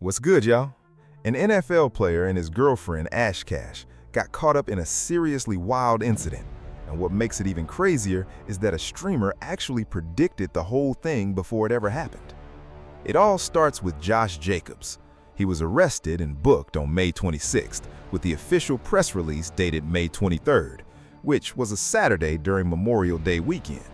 What's good, y'all? An NFL player and his girlfriend, Ash Cash, got caught up in a seriously wild incident. And what makes it even crazier is that a streamer actually predicted the whole thing before it ever happened. It all starts with Josh Jacobs. He was arrested and booked on May 26th, with the official press release dated May 23rd, which was a Saturday during Memorial Day weekend.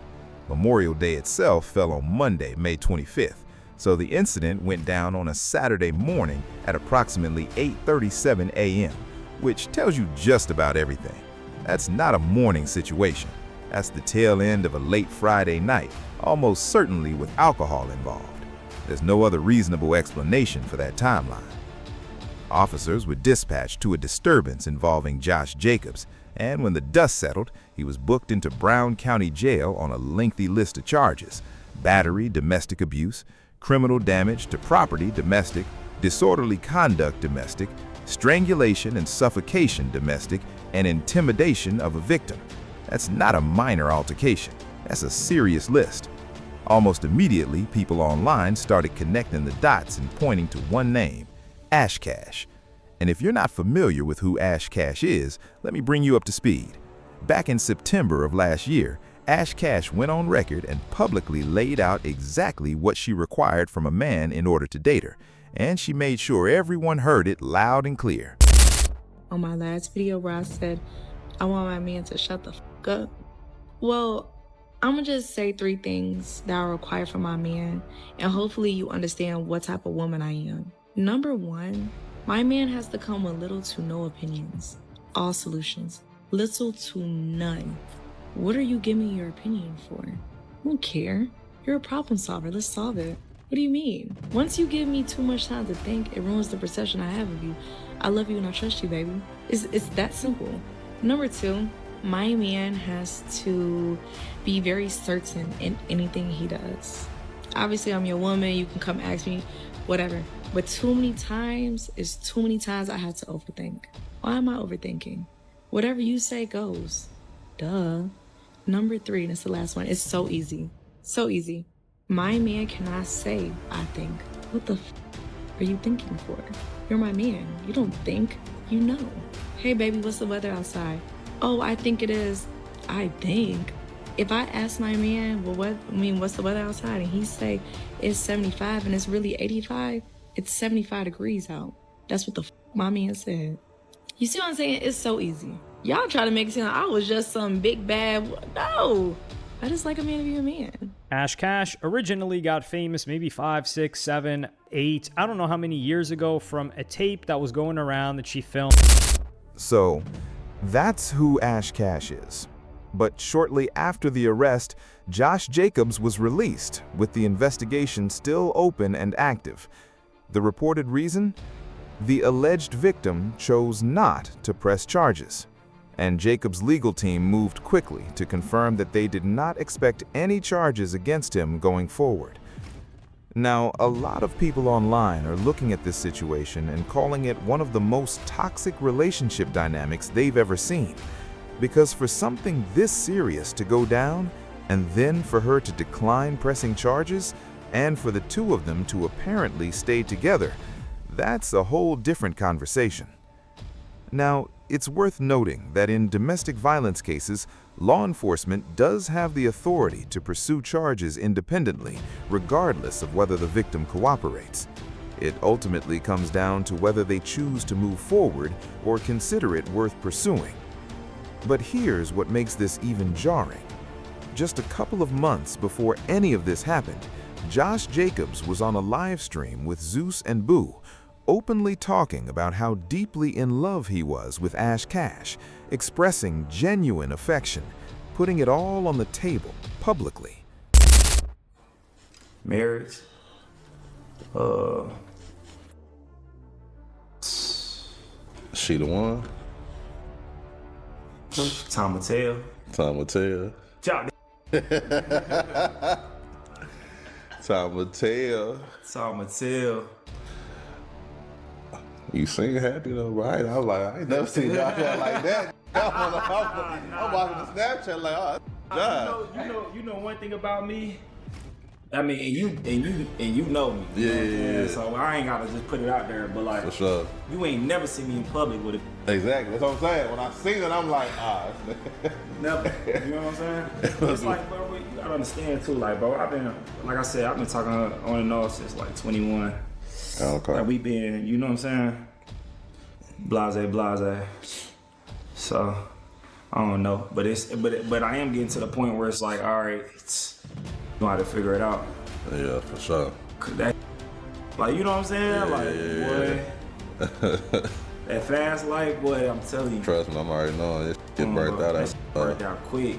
Memorial Day itself fell on Monday, May 25th. So the incident went down on a Saturday morning at approximately 8:37 a.m., which tells you just about everything. That's not a morning situation. That's the tail end of a late Friday night, almost certainly with alcohol involved. There's no other reasonable explanation for that timeline. Officers were dispatched to a disturbance involving Josh Jacobs, and when the dust settled, he was booked into Brown County Jail on a lengthy list of charges: battery, domestic abuse, criminal damage to property, domestic, disorderly conduct, domestic, strangulation and suffocation, domestic, and intimidation of a victim. That's not a minor altercation. That's a serious list. Almost immediately, people online started connecting the dots and pointing to one name: Ash Cash. And if you're not familiar with who Ash Cash is, let me bring you up to speed. Back in September of last year, Ash Cash went on record and publicly laid out exactly what she required from a man in order to date her, and she made sure everyone heard it loud and clear. On my last video where I said, I want my man to shut the fuck up. Well, I'm gonna just say 3 things that I require from my man, and hopefully you understand what type of woman I am. Number 1, my man has to come with little to no opinions, all solutions, little to none. What are you giving your opinion for? I don't care. You're a problem solver. Let's solve it. What do you mean? Once you give me too much time to think, it ruins the perception I have of you. I love you and I trust you, baby. It's that simple. Number 2, my man has to be very certain in anything he does. Obviously, I'm your woman. You can come ask me, whatever. But too many times I have to overthink. Why am I overthinking? Whatever you say goes. Duh. Number 3, and it's the last one. It's so easy. So easy. My man cannot say, I think. What the are you thinking for? You're my man. You don't think. You know. Hey, baby, what's the weather outside? Oh, I think it is. I think. If I ask my man, well, what's the weather outside? And he say it's 75 and it's really 85, it's 75 degrees out. That's what the my man said. You see what I'm saying? It's so easy. Y'all try to make it seem like I was just some big bad. No, I just like a man to be a man. Ash Cash originally got famous maybe 5, 6, 7, 8, I don't know how many years ago, from a tape that was going around that she filmed. So, that's who Ash Cash is. But shortly after the arrest, Josh Jacobs was released, with the investigation still open and active. The reported reason? The alleged victim chose not to press charges, and Jacobs' legal team moved quickly to confirm that they did not expect any charges against him going forward. Now, a lot of people online are looking at this situation and calling it one of the most toxic relationship dynamics they've ever seen, because for something this serious to go down, and then for her to decline pressing charges, and for the two of them to apparently stay together, that's a whole different conversation. Now, it's worth noting that in domestic violence cases, law enforcement does have the authority to pursue charges independently, regardless of whether the victim cooperates. It ultimately comes down to whether they choose to move forward or consider it worth pursuing. But here's what makes this even jarring. Just a couple of months before any of this happened, Josh Jacobs was on a live stream with Zeus and Boo, openly talking about how deeply in love he was with Ash Cash, expressing genuine affection, putting it all on the table publicly. Marriage, she the one? time will tell. Time will tell. Job. Time will tell. Time will tell. You seem happy though, right? I was like, I ain't never seen y'all like that. I'm watching the Snapchat like, oh, that's God. You know one thing about me? I mean, and you know me. You know what I'm saying? Yeah. So I ain't gotta just put it out there, but like, For sure. you ain't never seen me in public with it. Exactly. That's what I'm saying. When I seen it, I'm like, Never. You know what I'm saying? It's like, bro, you gotta understand too, like, bro, like I said, I've been talking on and off since like 21. Okay. Like we been, you know what I'm saying? Blase. So I don't know, but I am getting to the point where it's like, all right, you know how to figure it out. Yeah, for sure. That, like, you know what I'm saying? Boy, that fast life, boy, I'm telling you. Trust me, I'm already knowing this get burnt out. That burnt out quick.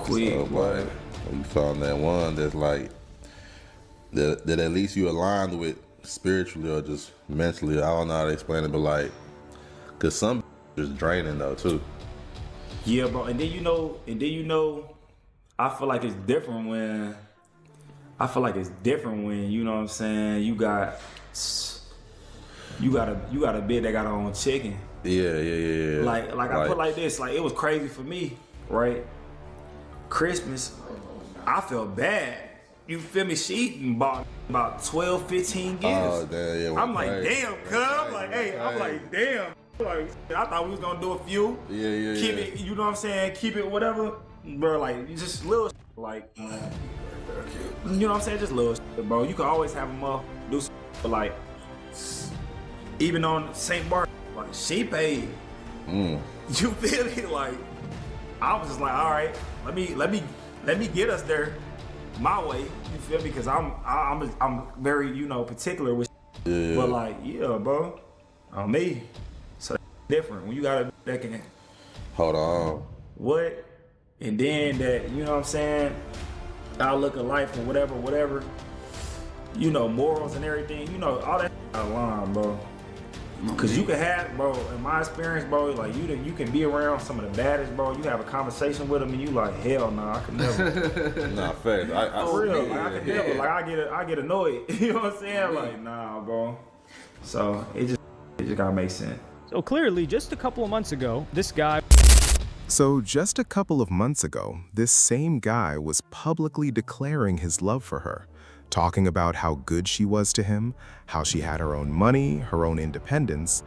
So, boy. like, you found that one that's like that at least you aligned with spiritually or just mentally. I don't know how to explain it, but like, cause some is draining though too. Yeah, bro. And then you know, I feel like it's different when you know what I'm saying. You got a bitch that got her own chicken. Yeah. Like I put like this. Like it was crazy for me, right? Christmas, I felt bad. You feel me? She eating about 12, 15 gifts. Oh, damn, yeah. I'm like, damn, cuz. I'm like, hey, I'm like, damn. Like, I thought we was gonna do a few. Yeah. Keep it, you know what I'm saying? Keep it whatever. Bro, like, just little like, you know what I'm saying? Just little bro. You can always have a mother do something, but like, even on St. Bart, like, she paid. You feel me? Like, I was just like, all right, let me get us there my way. You feel me? Because I'm very, you know, particular with. Yeah. But like, yeah, bro, on me. So that's different when you got a that can. Hold on. What? And then that, you know what I'm saying? Outlook of life or whatever. You know, morals and everything. You know, all that out of line, bro. Cause you can have, bro, in my experience, bro, like you can be around some of the baddest, bro. You have a conversation with them and you like, hell no, I could never. Nah, fact. For real, like I could never. Like I get annoyed. You know what I'm saying? Like, nah, bro. So it just gotta make sense. So clearly, just a couple of months ago, this guy. So just a couple of months ago, this same guy was publicly declaring his love for her, talking about how good she was to him, how she had her own money, her own independence.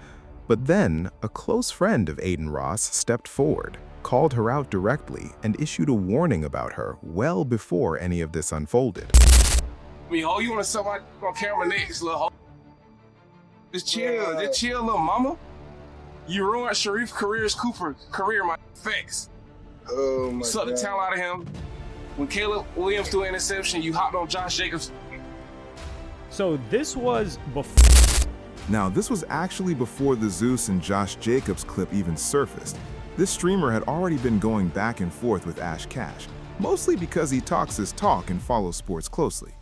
But then, a close friend of Aiden Ross stepped forward, called her out directly, and issued a warning about her well before any of this unfolded. You wanna suck my on camera next, little hoe? Just chill, little mama. You ruined Sharif career, my facts. Oh my Suck the God. talent out of him. When Caleb Williams threw an interception, you hopped on Josh Jacobs. So this was before. Now, this was actually before the Zeus and Josh Jacobs clip even surfaced. This streamer had already been going back and forth with Ash Cash, mostly because he talks his talk and follows sports closely.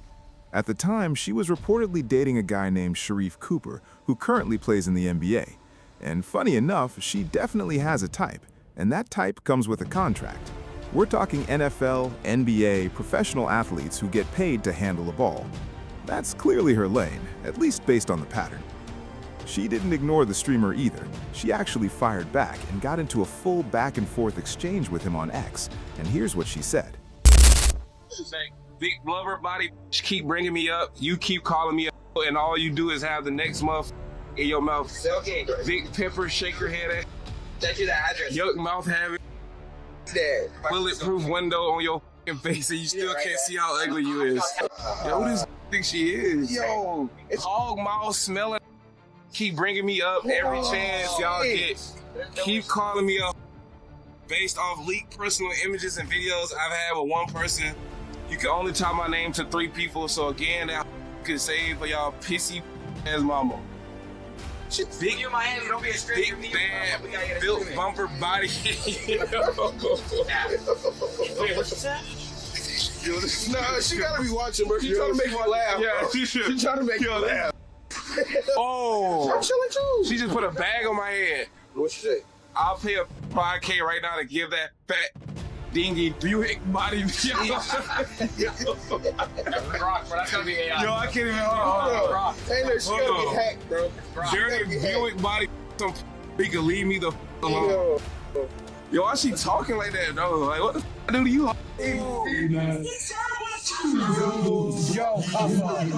At the time, she was reportedly dating a guy named Sharif Cooper, who currently plays in the NBA. And funny enough, she definitely has a type, and that type comes with a contract. We're talking NFL, NBA, professional athletes who get paid to handle a ball. That's clearly her lane, at least based on the pattern. She didn't ignore the streamer either. She actually fired back and got into a full back and forth exchange with him on X, and here's what she said. Big blubber body, keep bringing me up. You keep calling me up, and all you do is have the next month in your mouth. Okay. Big pepper, shake your head at. Send you the address. Yuck mouth having. There. Bulletproof window on your face, and you still can't see how ugly you is. Yo, who this think she is? Yo, it's Hog mouth smelling. Keep bringing me up every chance y'all get. Keep calling me up. Based off leaked personal images and videos I've had with one person, you can only type my name to 3 people. So again, that can save for y'all pissy ass mama. She big, you Miami, don't be a stranger. big bad, built bumper body. Nah, she gotta be watching, bro. She trying to make me laugh. Yeah, bro. she should. She trying to make me laugh. Oh, I'm chilling too. she just put a bag on my head. What she say? I'll pay a $5K right now to give that fat dingy Buick body. Yo, Rock, bro. That's gonna be AI. yo, I can't even. Hey, look, she gotta be hacked, bro. Dirty Buick body. Some he can leave me the alone. Yo. Yo, why she talking like that, though? Like, what the do to you? Hey, Yo, come on.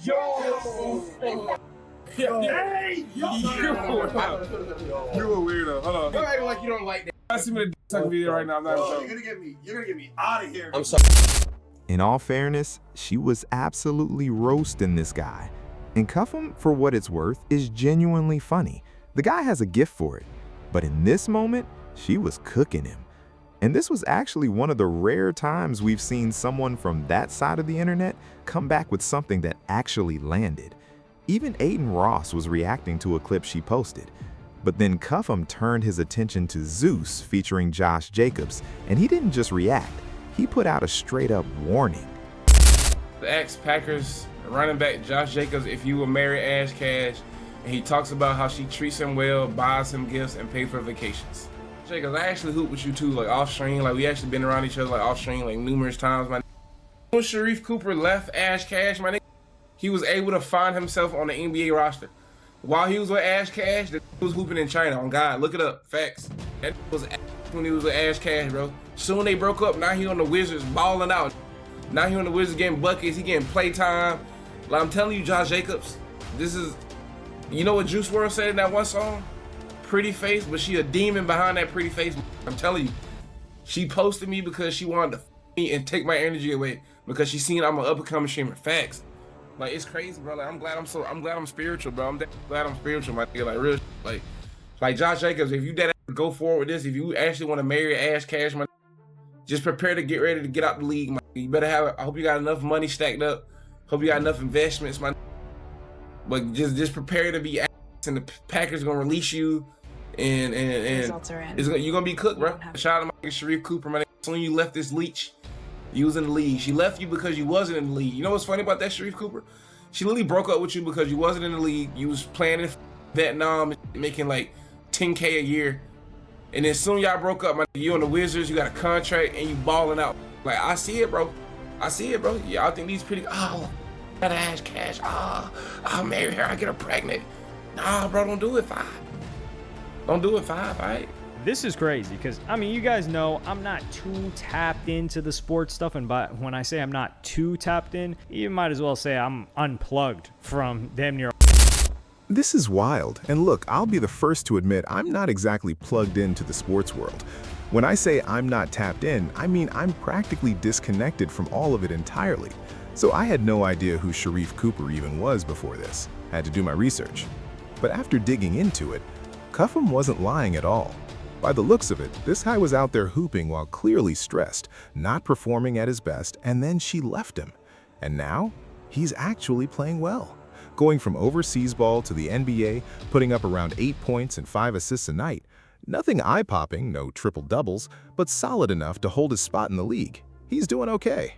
Yo. Hey, you a weirdo. Hold on. You're acting like you don't like that. I see me the suck video right now. I'm not Bro, joking. you're gonna get me out of here. I'm sorry. In all fairness, she was absolutely roasting this guy. And Cuff Him, for what it's worth, is genuinely funny. The guy has a gift for it. But in this moment, she was cooking him. And this was actually one of the rare times we've seen someone from that side of the internet come back with something that actually landed. Even Aiden Ross was reacting to a clip she posted. But then Cuff Him turned his attention to Zeus featuring Josh Jacobs, and he didn't just react, he put out a straight-up warning. The ex-Packers running back Josh Jacobs, if you will marry Ash Cash, and he talks about how she treats him well, buys him gifts, and pays for vacations. Jacobs, I actually hoop with you too, like off stream, like we actually been around each other like off stream like numerous times. When Sharif Cooper left Ash Cash, my nigga, he was able to find himself on the NBA roster. While he was with Ash Cash, the was hooping in China. On God, look it up, facts. That was when he was with Ash Cash, bro. Soon they broke up. Now he on the Wizards balling out. Now he on the Wizards getting buckets. He getting playtime. Like I'm telling you, Josh Jacobs, this is. You know what Juice WRLD said in that one song? Pretty face, but she a demon behind that pretty face. I'm telling you, she posted me because she wanted to f me and take my energy away because she seen I'm an up and coming streamer. Facts. Like it's crazy, bro. Like I'm glad I'm spiritual, bro. I'm glad I'm spiritual, my nigga. Like real, like Josh Jacobs. If you that go forward with this, if you actually want to marry Ash Cash, my just prepare to get ready to get out the league, my nigga. You better have. I hope you got enough money stacked up. Hope you got enough investments, my. But just prepare to be ass, and the Packers gonna release you, and you're gonna be cooked, bro. Shout out to my nigga Sharif Cooper, my nigga. Soon you left this leech. You was in the league. She left you because you wasn't in the league. You know what's funny about that, Sharif Cooper? She literally broke up with you because you wasn't in the league. You was playing in Vietnam, making like $10K a year. And then soon y'all broke up, man. You on the Wizards, you got a contract, and you balling out. Like, I see it, bro. I see it, bro. Y'all think these pretty, got Ash Cash. I'll marry her, I get her pregnant. Nah, bro, don't do it, 5. Don't do it, 5, all right? This is crazy because, I mean, you guys know I'm not too tapped into the sports stuff. And but when I say I'm not too tapped in, you might as well say I'm unplugged from damn near. This is wild. And look, I'll be the first to admit I'm not exactly plugged into the sports world. When I say I'm not tapped in, I mean I'm practically disconnected from all of it entirely. So I had no idea who Sharif Cooper even was before this. I had to do my research. But after digging into it, Cuff Him wasn't lying at all. By the looks of it, this guy was out there hooping while clearly stressed, not performing at his best, and then she left him. And now, he's actually playing well. Going from overseas ball to the NBA, putting up around 8 points and 5 assists a night. Nothing eye-popping, no triple-doubles, but solid enough to hold his spot in the league. He's doing okay.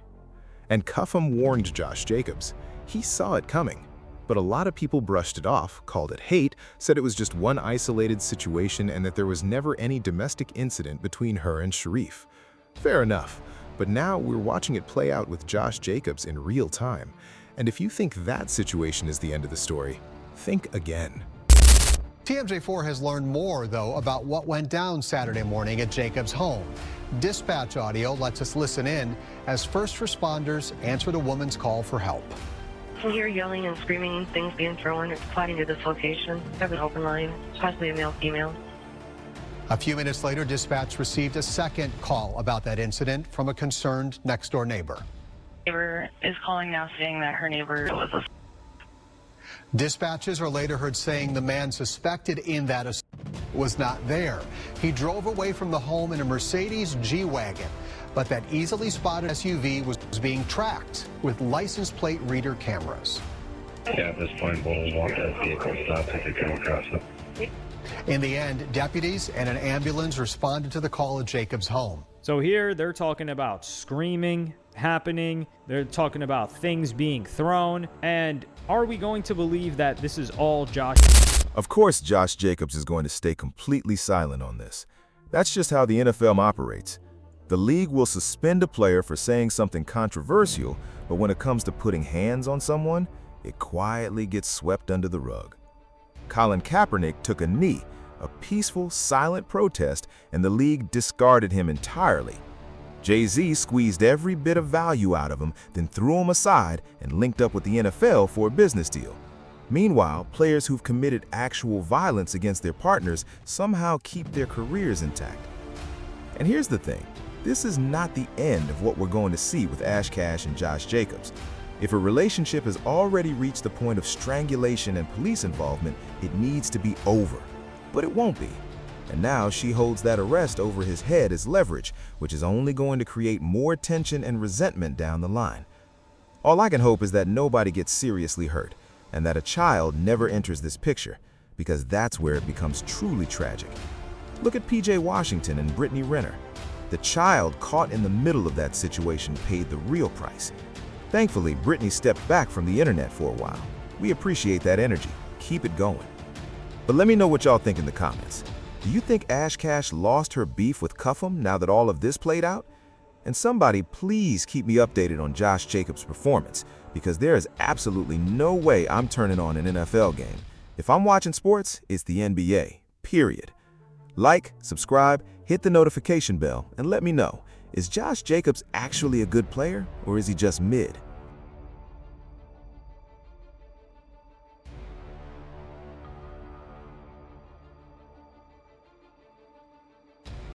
And Cuff Him warned Josh Jacobs. He saw it coming. But a lot of people brushed it off, called it hate, said it was just one isolated situation and that there was never any domestic incident between her and Sharif. Fair enough, but now we're watching it play out with Josh Jacobs in real time. And if you think that situation is the end of the story, think again. TMJ4 has learned more, though, about what went down Saturday morning at Jacobs' home. Dispatch audio lets us listen in as first responders answered a woman's call for help. I can hear yelling and screaming, things being thrown. It's plotting to this location. I have an open line, possibly a male-female. A few minutes later, dispatch received a second call about that incident from a concerned next-door neighbor. Neighbor is calling now saying that her neighbor was a... Dispatches are later heard saying the man suspected in that assault was not there. He drove away from the home in a Mercedes G-Wagon, but that easily spotted SUV was being tracked with license plate reader cameras. Yeah, at this point, we'll want that vehicle stopped if you come across it. In the end, deputies and an ambulance responded to the call at Jacobs' home. So here they're talking about screaming happening. They're talking about things being thrown. And are we going to believe that this is all Josh? Of course, Josh Jacobs is going to stay completely silent on this. That's just how the NFL operates. The league will suspend a player for saying something controversial, but when it comes to putting hands on someone, it quietly gets swept under the rug. Colin Kaepernick took a knee, a peaceful, silent protest, and the league discarded him entirely. Jay-Z squeezed every bit of value out of him, then threw him aside and linked up with the NFL for a business deal. Meanwhile, players who've committed actual violence against their partners somehow keep their careers intact. And here's the thing, this is not the end of what we're going to see with Ash Cash and Josh Jacobs. If a relationship has already reached the point of strangulation and police involvement, it needs to be over. But it won't be. And now she holds that arrest over his head as leverage, which is only going to create more tension and resentment down the line. All I can hope is that nobody gets seriously hurt, and that a child never enters this picture, because that's where it becomes truly tragic. Look at PJ Washington and Brittany Renner. The child caught in the middle of that situation paid the real price. Thankfully, Brittany stepped back from the internet for a while. We appreciate that energy. Keep it going. But let me know what y'all think in the comments. Do you think Ash Cash lost her beef with Cuffham now that all of this played out? And somebody please keep me updated on Josh Jacobs' performance, because there is absolutely no way I'm turning on an NFL game. If I'm watching sports, it's the NBA, period. Like, subscribe, hit the notification bell, and let me know, is Josh Jacobs actually a good player, or is he just mid?